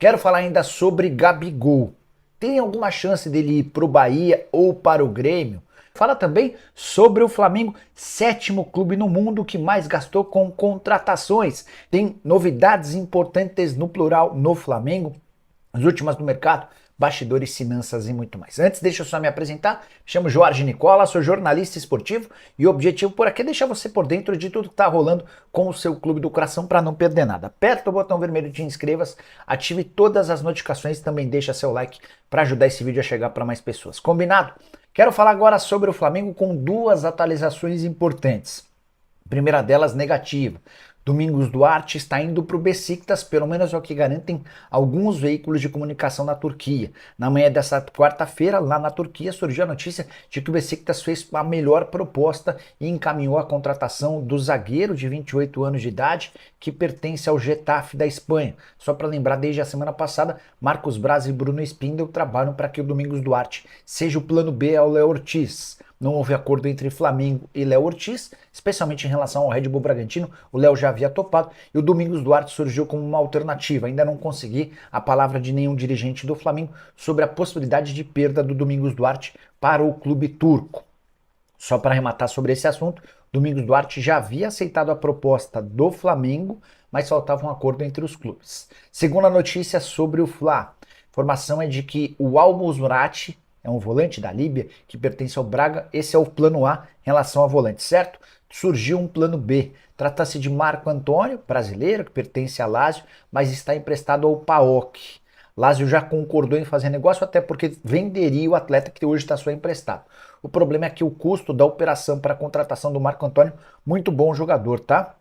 Quero falar ainda sobre Gabigol. Tem alguma chance dele ir para o Bahia ou para o Grêmio? Fala também sobre o Flamengo, sétimo clube no mundo que mais gastou com contratações. Tem novidades importantes no plural no Flamengo, as últimas do mercado, bastidores, finanças e muito mais. Antes, deixa eu só me apresentar. Me chamo Jorge Nicola, sou jornalista esportivo e o objetivo por aqui é deixar você por dentro de tudo que está rolando com o seu clube do coração para não perder nada. Aperta o botão vermelho de inscreva-se, ative todas as notificações e também deixa seu like para ajudar esse vídeo a chegar para mais pessoas. Combinado? Quero falar agora sobre o Flamengo com duas atualizações importantes. A primeira delas negativa. Domingos Duarte está indo para o Besiktas, pelo menos é o que garantem alguns veículos de comunicação na Turquia. Na manhã dessa quarta-feira, lá na Turquia, surgiu a notícia de que o Besiktas fez a melhor proposta e encaminhou a contratação do zagueiro de 28 anos de idade, que pertence ao Getafe da Espanha. Só para lembrar, desde a semana passada, Marcos Braz e Bruno Spindel trabalham para que o Domingos Duarte seja o plano B ao Léo Ortiz. Não houve acordo entre Flamengo e Léo Ortiz, especialmente em relação ao Red Bull Bragantino. O Léo já havia topado e o Domingos Duarte surgiu como uma alternativa. Ainda não consegui a palavra de nenhum dirigente do Flamengo sobre a possibilidade de perda do Domingos Duarte para o clube turco. Só para arrematar sobre esse assunto, Domingos Duarte já havia aceitado a proposta do Flamengo, mas faltava um acordo entre os clubes. Segunda notícia sobre o Fla. A informação é de que o Al-Musrati é um volante da Líbia que pertence ao Braga. Esse é o plano A em relação ao volante, certo? Surgiu um plano B. Trata-se de Marco Antônio, brasileiro, que pertence a Lazio, mas está emprestado ao PAOK. Lazio já concordou em fazer negócio, até porque venderia o atleta que hoje está só emprestado. O problema é que o custo da operação para a contratação do Marco Antônio, muito bom jogador, tá?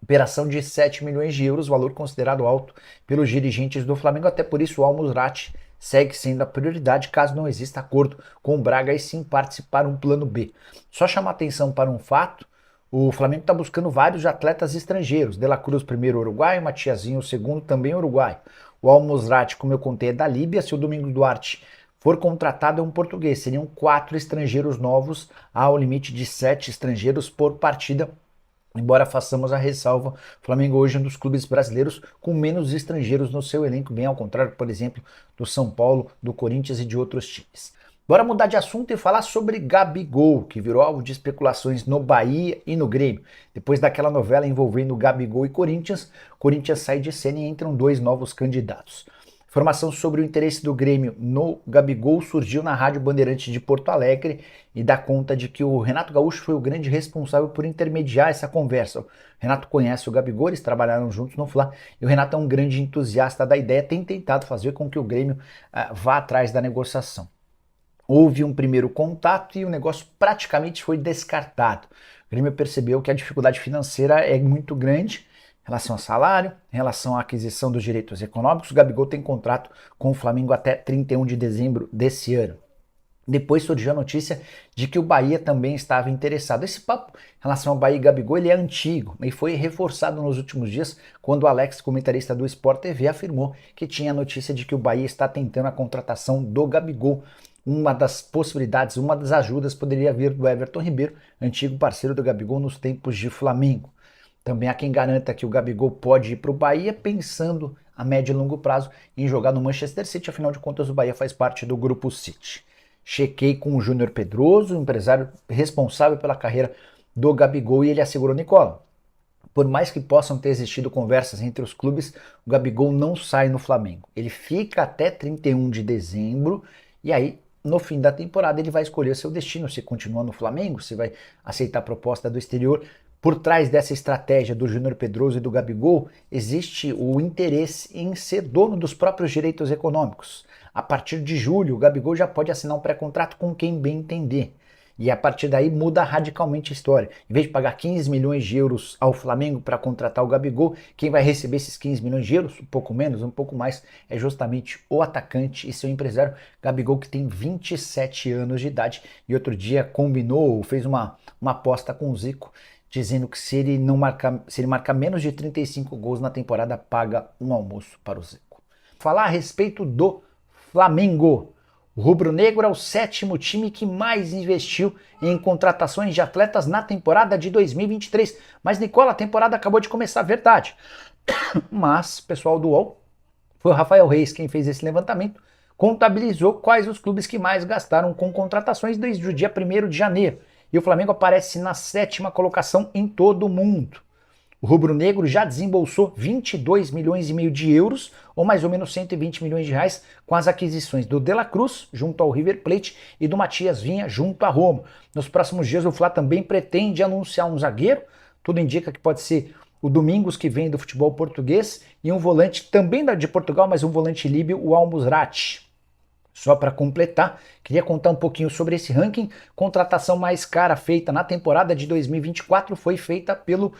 Operação de 7 milhões de euros, valor considerado alto pelos dirigentes do Flamengo, até por isso o Al-Musrati segue sendo a prioridade caso não exista acordo com o Braga e sim participar um plano B. Só chamar atenção para um fato, o Flamengo está buscando vários atletas estrangeiros, De La Cruz primeiro uruguaio, Matiazinho o segundo também uruguaio. O Al-Musrati, como eu contei, é da Líbia, se o Domingos Duarte for contratado é um português, seriam 4 estrangeiros novos ao limite de 7 estrangeiros por partida. Embora façamos a ressalva, o Flamengo hoje é um dos clubes brasileiros com menos estrangeiros no seu elenco, bem ao contrário, por exemplo, do São Paulo, do Corinthians e de outros times. Bora mudar de assunto e falar sobre Gabigol, que virou alvo de especulações no Bahia e no Grêmio. Depois daquela novela envolvendo Gabigol e Corinthians sai de cena e entram dois novos candidatos. Informação sobre o interesse do Grêmio no Gabigol surgiu na Rádio Bandeirantes de Porto Alegre e dá conta de que o Renato Gaúcho foi o grande responsável por intermediar essa conversa. O Renato conhece o Gabigol, eles trabalharam juntos no Fla e o Renato é um grande entusiasta da ideia, tem tentado fazer com que o Grêmio vá atrás da negociação. Houve um primeiro contato e o negócio praticamente foi descartado. O Grêmio percebeu que a dificuldade financeira é muito grande em relação a salário, em relação à aquisição dos direitos econômicos. O Gabigol tem contrato com o Flamengo até 31 de dezembro desse ano. Depois surgiu a notícia de que o Bahia também estava interessado. Esse papo em relação ao Bahia e Gabigol ele é antigo e foi reforçado nos últimos dias quando o Alex, comentarista do Sport TV, afirmou que tinha a notícia de que o Bahia está tentando a contratação do Gabigol. Uma das possibilidades, uma das ajudas poderia vir do Everton Ribeiro, antigo parceiro do Gabigol nos tempos de Flamengo. Também há quem garanta que o Gabigol pode ir para o Bahia pensando a médio e longo prazo em jogar no Manchester City, afinal de contas o Bahia faz parte do grupo City. Chequei com o Júnior Pedroso, o empresário responsável pela carreira do Gabigol, e ele assegurou: Nicola, por mais que possam ter existido conversas entre os clubes, o Gabigol não sai no Flamengo. Ele fica até 31 de dezembro e aí no fim da temporada ele vai escolher seu destino, se continua no Flamengo, se vai aceitar a proposta do exterior. Por trás dessa estratégia do Júnior Pedroso e do Gabigol, existe o interesse em ser dono dos próprios direitos econômicos. A partir de julho, o Gabigol já pode assinar um pré-contrato com quem bem entender. E a partir daí muda radicalmente a história. Em vez de pagar 15 milhões de euros ao Flamengo para contratar o Gabigol, quem vai receber esses 15 milhões de euros, um pouco menos, um pouco mais, é justamente o atacante e seu empresário, Gabigol, que tem 27 anos de idade. E outro dia combinou, fez uma aposta com o Zico, dizendo que se ele marcar menos de 35 gols na temporada, paga um almoço para o Zico. Falar a respeito do Flamengo. O rubro-negro é o 7º time que mais investiu em contratações de atletas na temporada de 2023. Mas, Nicola, a temporada acabou de começar, verdade. Mas o pessoal do UOL Foi o Rafael Reis quem fez esse levantamento, contabilizou quais os clubes que mais gastaram com contratações desde o dia 1º de janeiro. E o Flamengo aparece na 7ª colocação em todo o mundo. O rubro-negro já desembolsou 22 milhões e meio de euros, ou mais ou menos 120 milhões de reais, com as aquisições do De La Cruz, junto ao River Plate, e do Matias Vinha, junto à Roma. Nos próximos dias, o Fla também pretende anunciar um zagueiro, tudo indica que pode ser o Domingos, que vem do futebol português, e um volante também de Portugal, mas um volante líbio, o Al Musrati. Só para completar, queria contar um pouquinho sobre esse ranking. Contratação mais cara feita na temporada de 2024 foi feita pelo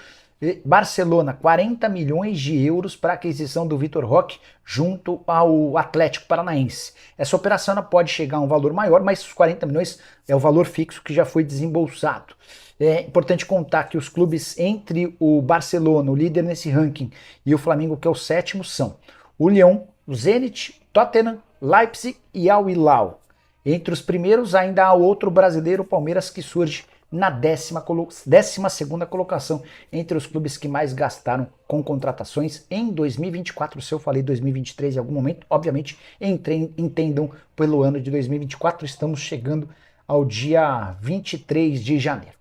Barcelona, 40 milhões de euros para a aquisição do Vitor Roque junto ao Atlético Paranaense. Essa operação pode chegar a um valor maior, mas os 40 milhões é o valor fixo que já foi desembolsado. É importante contar que os clubes entre o Barcelona, o líder nesse ranking, e o Flamengo, que é o 7º, são o Lyon, o Zenit, Tottenham, Leipzig e Al Hilal. Entre os primeiros ainda há outro brasileiro, o Palmeiras, que surge na 12ª colocação entre os clubes que mais gastaram com contratações em 2024. Se eu falei 2023 em algum momento, obviamente entendam pelo ano de 2024, estamos chegando ao dia 23 de janeiro.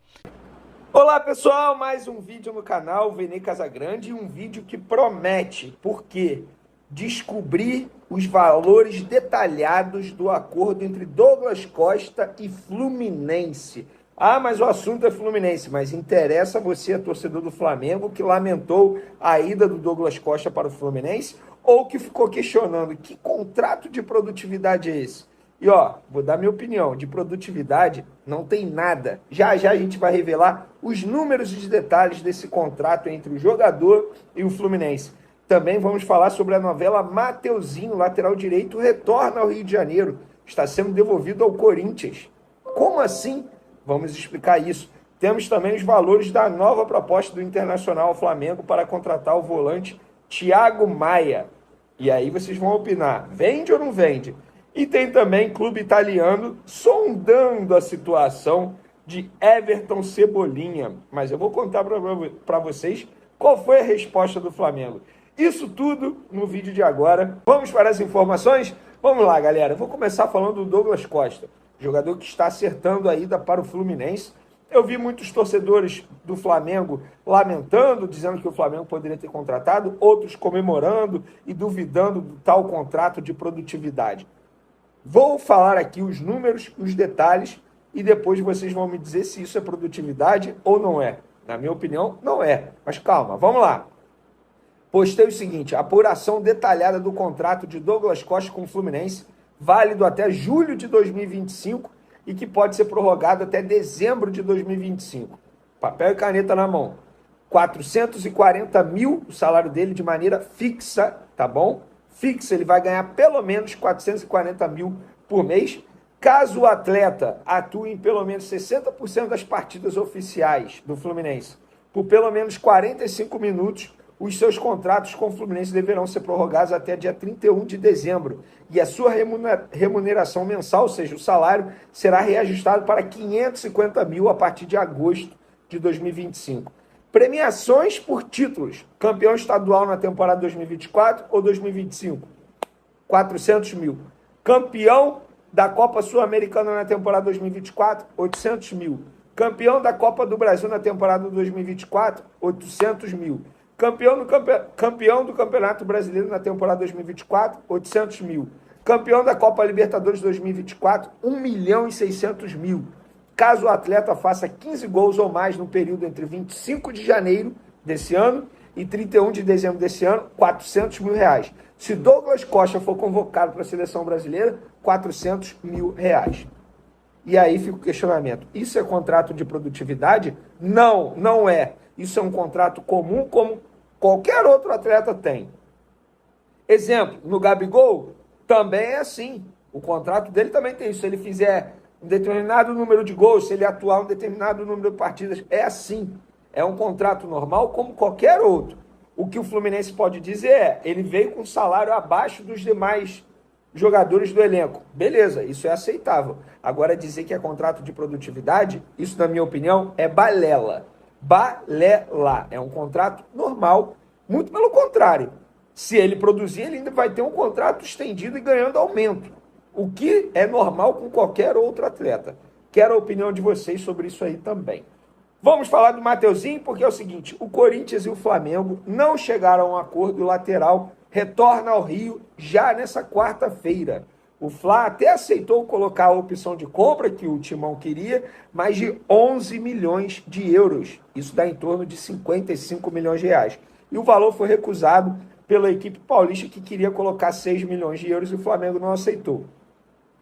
Olá pessoal, mais um vídeo no canal Vene Casagrande, um vídeo que promete, porque descobrir os valores detalhados do acordo entre Douglas Costa e Fluminense. Ah, mas o assunto é Fluminense, mas interessa você, torcedor do Flamengo, que lamentou a ida do Douglas Costa para o Fluminense, ou que ficou questionando que contrato de produtividade é esse? E ó, vou dar minha opinião, de produtividade não tem nada. Já já a gente vai revelar os números e os detalhes desse contrato entre o jogador e o Fluminense. Também vamos falar sobre a novela Mateuzinho, lateral direito, retorna ao Rio de Janeiro. Está sendo devolvido ao Corinthians. Como assim? Vamos explicar isso. Temos também os valores da nova proposta do Internacional ao Flamengo para contratar o volante Thiago Maia. E aí vocês vão opinar, vende ou não vende? E tem também clube italiano sondando a situação de Everton Cebolinha. Mas eu vou contar para vocês qual foi a resposta do Flamengo. Isso tudo no vídeo de agora. Vamos para as informações? Vamos lá, galera. Eu vou começar falando do Douglas Costa, jogador que está acertando a ida para o Fluminense. Eu vi muitos torcedores do Flamengo lamentando, dizendo que o Flamengo poderia ter contratado, outros comemorando e duvidando do tal contrato de produtividade. Vou falar aqui os números, os detalhes, e depois vocês vão me dizer se isso é produtividade ou não é. Na minha opinião, não é. Mas calma, vamos lá. Postei o seguinte: a apuração detalhada do contrato de Douglas Costa com o Fluminense, válido até julho de 2025 e que pode ser prorrogado até dezembro de 2025. Papel e caneta na mão. 440 mil o salário dele de maneira fixa, tá bom? Fixa, ele vai ganhar pelo menos 440 mil por mês, caso o atleta atue em pelo menos 60% das partidas oficiais do Fluminense. Por pelo menos 45 minutos, os seus contratos com o Fluminense deverão ser prorrogados até dia 31 de dezembro. E a sua remuneração mensal, ou seja, o salário, será reajustado para 550 mil a partir de agosto de 2025. Premiações por títulos. Campeão estadual na temporada 2024 ou 2025? 400 mil. Campeão da Copa Sul-Americana na temporada 2024? 800 mil. Campeão da Copa do Brasil na temporada 2024? 800 mil. Campeão do Campeonato Brasileiro na temporada 2024, 800 mil. Campeão da Copa Libertadores 2024, 1 milhão e 600 mil. Caso o atleta faça 15 gols ou mais no período entre 25 de janeiro desse ano e 31 de dezembro desse ano, 400 mil reais. Se Douglas Costa for convocado para a seleção brasileira, 400 mil reais. E aí fica o questionamento. Isso é contrato de produtividade? Não, não é. Isso é um contrato comum como qualquer outro atleta tem. Exemplo, no Gabigol também é assim. O contrato dele também tem isso. Se ele fizer um determinado número de gols, se ele atuar um determinado número de partidas, é assim. É um contrato normal como qualquer outro. O que o Fluminense pode dizer é, ele veio com salário abaixo dos demais jogadores do elenco. Beleza, isso é aceitável. Agora dizer que é contrato de produtividade, isso na minha opinião é balela. Balela. É um contrato normal, muito pelo contrário. Se ele produzir, ele ainda vai ter um contrato estendido e ganhando aumento, o que é normal com qualquer outro atleta. Quero a opinião de vocês sobre isso aí também. Vamos falar do Mateuzinho, porque é o seguinte, o Corinthians e o Flamengo não chegaram a um acordo, o lateral retorna ao Rio já nessa quarta-feira. O Fla até aceitou colocar a opção de compra que o Timão queria, mas de 11 milhões de euros. Isso dá em torno de 55 milhões de reais. E o valor foi recusado pela equipe paulista que queria colocar 6 milhões de euros e o Flamengo não aceitou.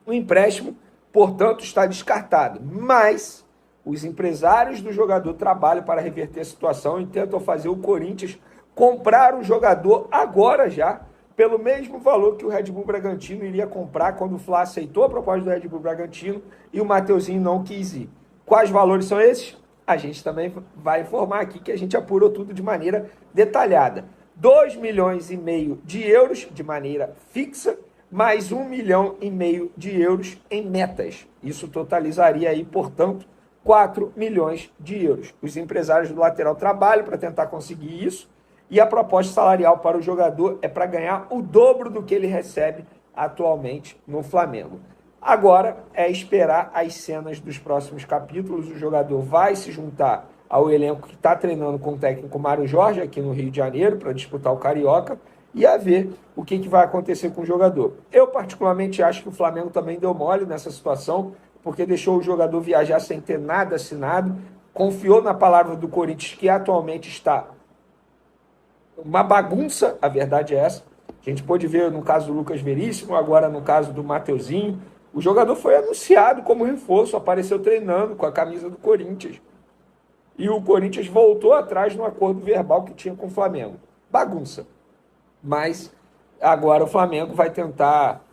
O empréstimo, portanto, está descartado, mas os empresários do jogador trabalham para reverter a situação e tentam fazer o Corinthians comprar o jogador agora já, pelo mesmo valor que o Red Bull Bragantino iria comprar quando o Fla aceitou a proposta do Red Bull Bragantino e o Mateuzinho não quis ir. Quais valores são esses? A gente também vai informar aqui que a gente apurou tudo de maneira detalhada. 2 milhões e meio de euros de maneira fixa, mais 1 milhão e meio de euros em metas. Isso totalizaria aí, portanto, 4 milhões de euros. Os empresários do lateral trabalham para tentar conseguir isso e a proposta salarial para o jogador é para ganhar o dobro do que ele recebe atualmente no Flamengo. Agora é esperar as cenas dos próximos capítulos. O jogador vai se juntar ao elenco que está treinando com o técnico Mário Jorge aqui no Rio de Janeiro para disputar o Carioca e a ver o que vai acontecer com o jogador. Eu particularmente acho que o Flamengo também deu mole nessa situação, porque deixou o jogador viajar sem ter nada assinado, confiou na palavra do Corinthians, que atualmente está uma bagunça, a verdade é essa. A gente pôde ver no caso do Lucas Veríssimo, agora no caso do Mateuzinho. O jogador foi anunciado como reforço, apareceu treinando com a camisa do Corinthians. E o Corinthians voltou atrás no acordo verbal que tinha com o Flamengo. Bagunça. Mas agora o Flamengo vai tentar...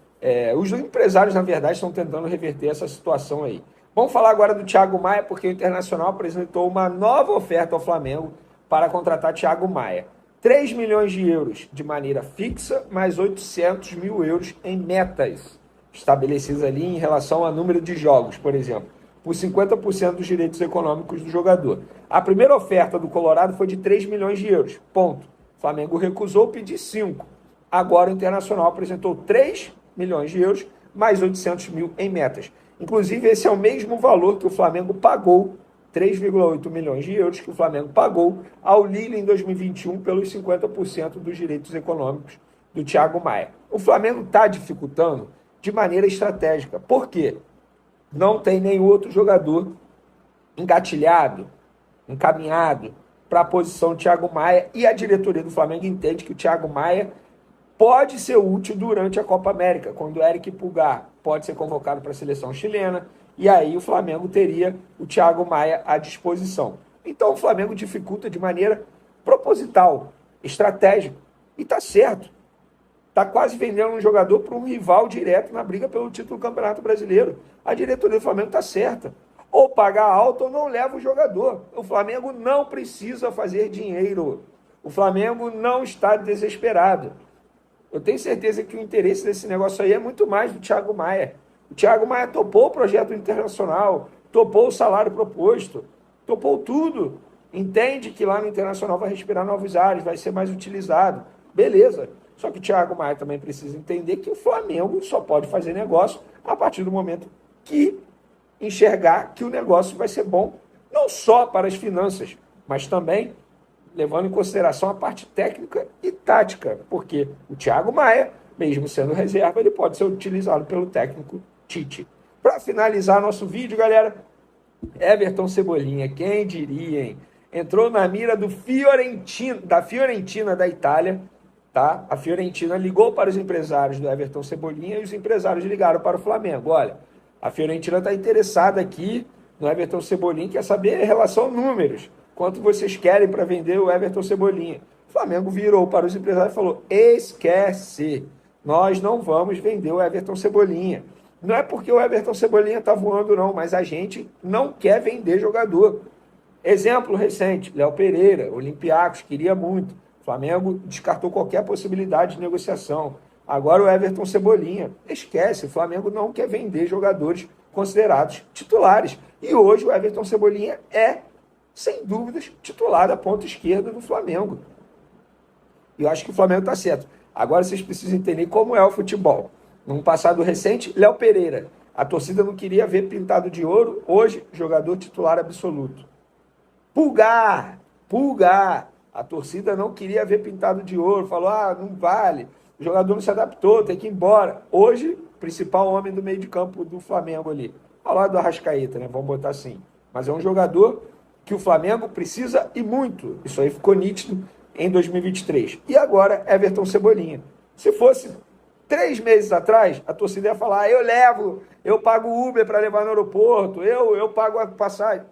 os empresários, na verdade, estão tentando reverter essa situação aí. Vamos falar agora do Thiago Maia, porque o Internacional apresentou uma nova oferta ao Flamengo para contratar Thiago Maia. 3 milhões de euros de maneira fixa, mais 800 mil euros em metas estabelecidas ali em relação ao número de jogos, por exemplo, por 50% dos direitos econômicos do jogador. A primeira oferta do Colorado foi de 3 milhões de euros, ponto. O Flamengo recusou pedir 5. Agora o Internacional apresentou 3 milhões de euros, mais 800 mil em metas. Inclusive, esse é o mesmo valor que o Flamengo pagou, 3,8 milhões de euros que o Flamengo pagou ao Lille em 2021 pelos 50% dos direitos econômicos do Thiago Maia. O Flamengo está dificultando de maneira estratégica. Por quê? Não tem nenhum outro jogador engatilhado, encaminhado para a posição do Thiago Maia, e a diretoria do Flamengo entende que o Thiago Maia pode ser útil durante a Copa América, quando o Eric Pulgar pode ser convocado para a seleção chilena, e aí o Flamengo teria o Thiago Maia à disposição. Então o Flamengo dificulta de maneira proposital, estratégica, e está certo. Está quase vendendo um jogador para um rival direto na briga pelo título do Campeonato Brasileiro. A diretoria do Flamengo está certa. Ou pagar alto ou não leva o jogador. O Flamengo não precisa fazer dinheiro. O Flamengo não está desesperado. Eu tenho certeza que o interesse desse negócio aí é muito mais do Thiago Maia. O Thiago Maia topou o projeto internacional, topou o salário proposto, topou tudo. Entende que lá no Internacional vai respirar novos ares, vai ser mais utilizado. Beleza. Só que o Thiago Maia também precisa entender que o Flamengo só pode fazer negócio a partir do momento que enxergar que o negócio vai ser bom, não só para as finanças, mas também levando em consideração a parte técnica e tática, porque o Thiago Maia, mesmo sendo reserva, ele pode ser utilizado pelo técnico Tite. Para finalizar nosso vídeo, galera, Everton Cebolinha, quem diria, hein? Entrou na mira da Fiorentina da Itália, tá? A Fiorentina ligou para os empresários do Everton Cebolinha e os empresários ligaram para o Flamengo. Olha, a Fiorentina está interessada aqui no Everton Cebolinha, quer saber em relação a números. Quanto vocês querem para vender o Everton Cebolinha? O Flamengo virou para os empresários e falou: esquece, nós não vamos vender o Everton Cebolinha. Não é porque o Everton Cebolinha está voando não, mas a gente não quer vender jogador. Exemplo recente, Léo Pereira, Olympiacos, queria muito. O Flamengo descartou qualquer possibilidade de negociação. Agora o Everton Cebolinha, esquece, o Flamengo não quer vender jogadores considerados titulares. E hoje o Everton Cebolinha é, sem dúvidas, titular da ponta esquerda do Flamengo. E eu acho que o Flamengo está certo. Agora vocês precisam entender como é o futebol. Num passado recente, Léo Pereira. A torcida não queria ver pintado de ouro. Hoje, jogador titular absoluto. Pulgar. A torcida não queria ver pintado de ouro. Falou, não vale. O jogador não se adaptou, tem que ir embora. Hoje, principal homem do meio de campo do Flamengo ali. Ao lado do Arrascaeta, né? Vamos botar assim. Mas é um jogador que o Flamengo precisa e muito. Isso aí ficou nítido em 2023. E agora, Everton Cebolinha. Se fosse 3 meses atrás, a torcida ia falar, eu levo, eu pago Uber para levar no aeroporto, eu pago a passagem.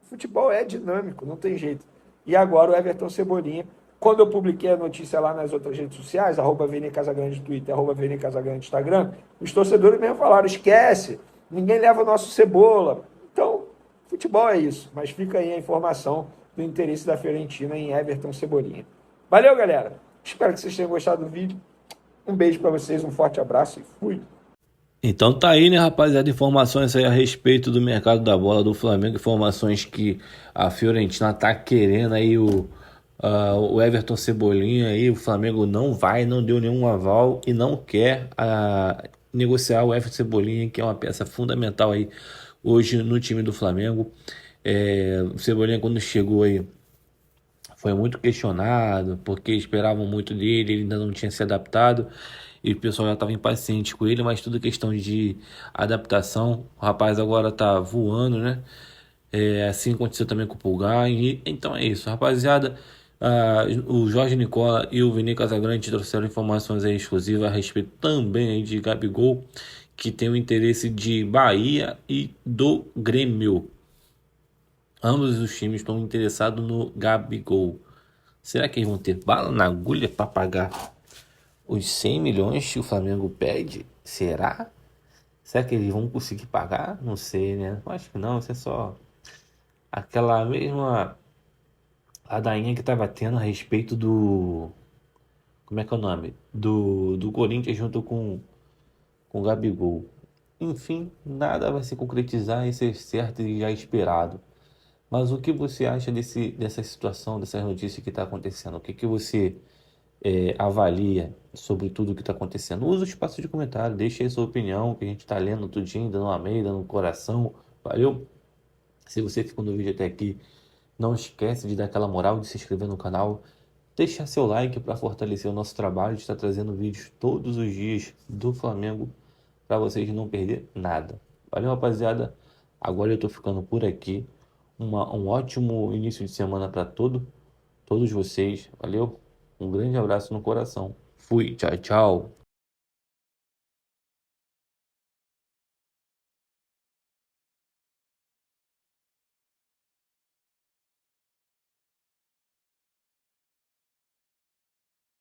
Futebol é dinâmico, não tem jeito. E agora o Everton Cebolinha, quando eu publiquei a notícia lá nas outras redes sociais, @Vene Casagrande no Twitter, @Vene Casagrande no Instagram, os torcedores mesmo falaram, esquece, ninguém leva o nosso Cebola. Então, futebol é isso, mas fica aí a informação do interesse da Fiorentina em Everton Cebolinha. Valeu, galera. Espero que vocês tenham gostado do vídeo. Um beijo para vocês, um forte abraço e fui. Então tá aí, né, rapaziada, informações aí a respeito do mercado da bola do Flamengo, informações que a Fiorentina tá querendo aí o Everton Cebolinha aí, o Flamengo não deu nenhum aval e não quer negociar o Everton Cebolinha, que é uma peça fundamental aí hoje no time do Flamengo. O Cebolinha quando chegou aí foi muito questionado, porque esperavam muito dele, ele ainda não tinha se adaptado, e o pessoal já estava impaciente com ele, mas tudo questão de adaptação. O rapaz agora tá voando, né? Assim aconteceu também com o Pulgar, e então é isso, rapaziada. O Jorge Nicola e o Vene Casagrande trouxeram informações aí exclusivas a respeito também aí de Gabigol, que tem o interesse de Bahia e do Grêmio. Ambos os times estão interessados no Gabigol. Será que eles vão ter bala na agulha para pagar os 100 milhões que o Flamengo pede? Será? Será que eles vão conseguir pagar? Não sei, né? Acho que não, isso é só aquela mesma ladainha que estava tendo a respeito do... Como é que é o nome? Do Corinthians junto com o Gabigol. Enfim, nada vai se concretizar e ser certo e já esperado. Mas o que você acha dessa situação, dessa notícia que está acontecendo? O que você avalia sobre tudo o que está acontecendo? Usa o espaço de comentário, deixa aí sua opinião, que a gente está lendo tudinho, dando uma meia, dando um coração. Valeu? Se você ficou no vídeo até aqui, não esquece de dar aquela moral, de se inscrever no canal, deixar seu like para fortalecer o nosso trabalho, de estar trazendo vídeos todos os dias do Flamengo para vocês não perder nada. Valeu, rapaziada? Agora eu tô ficando por aqui. Um ótimo início de semana para todos vocês. Valeu? Um grande abraço no coração. Fui. Tchau, tchau.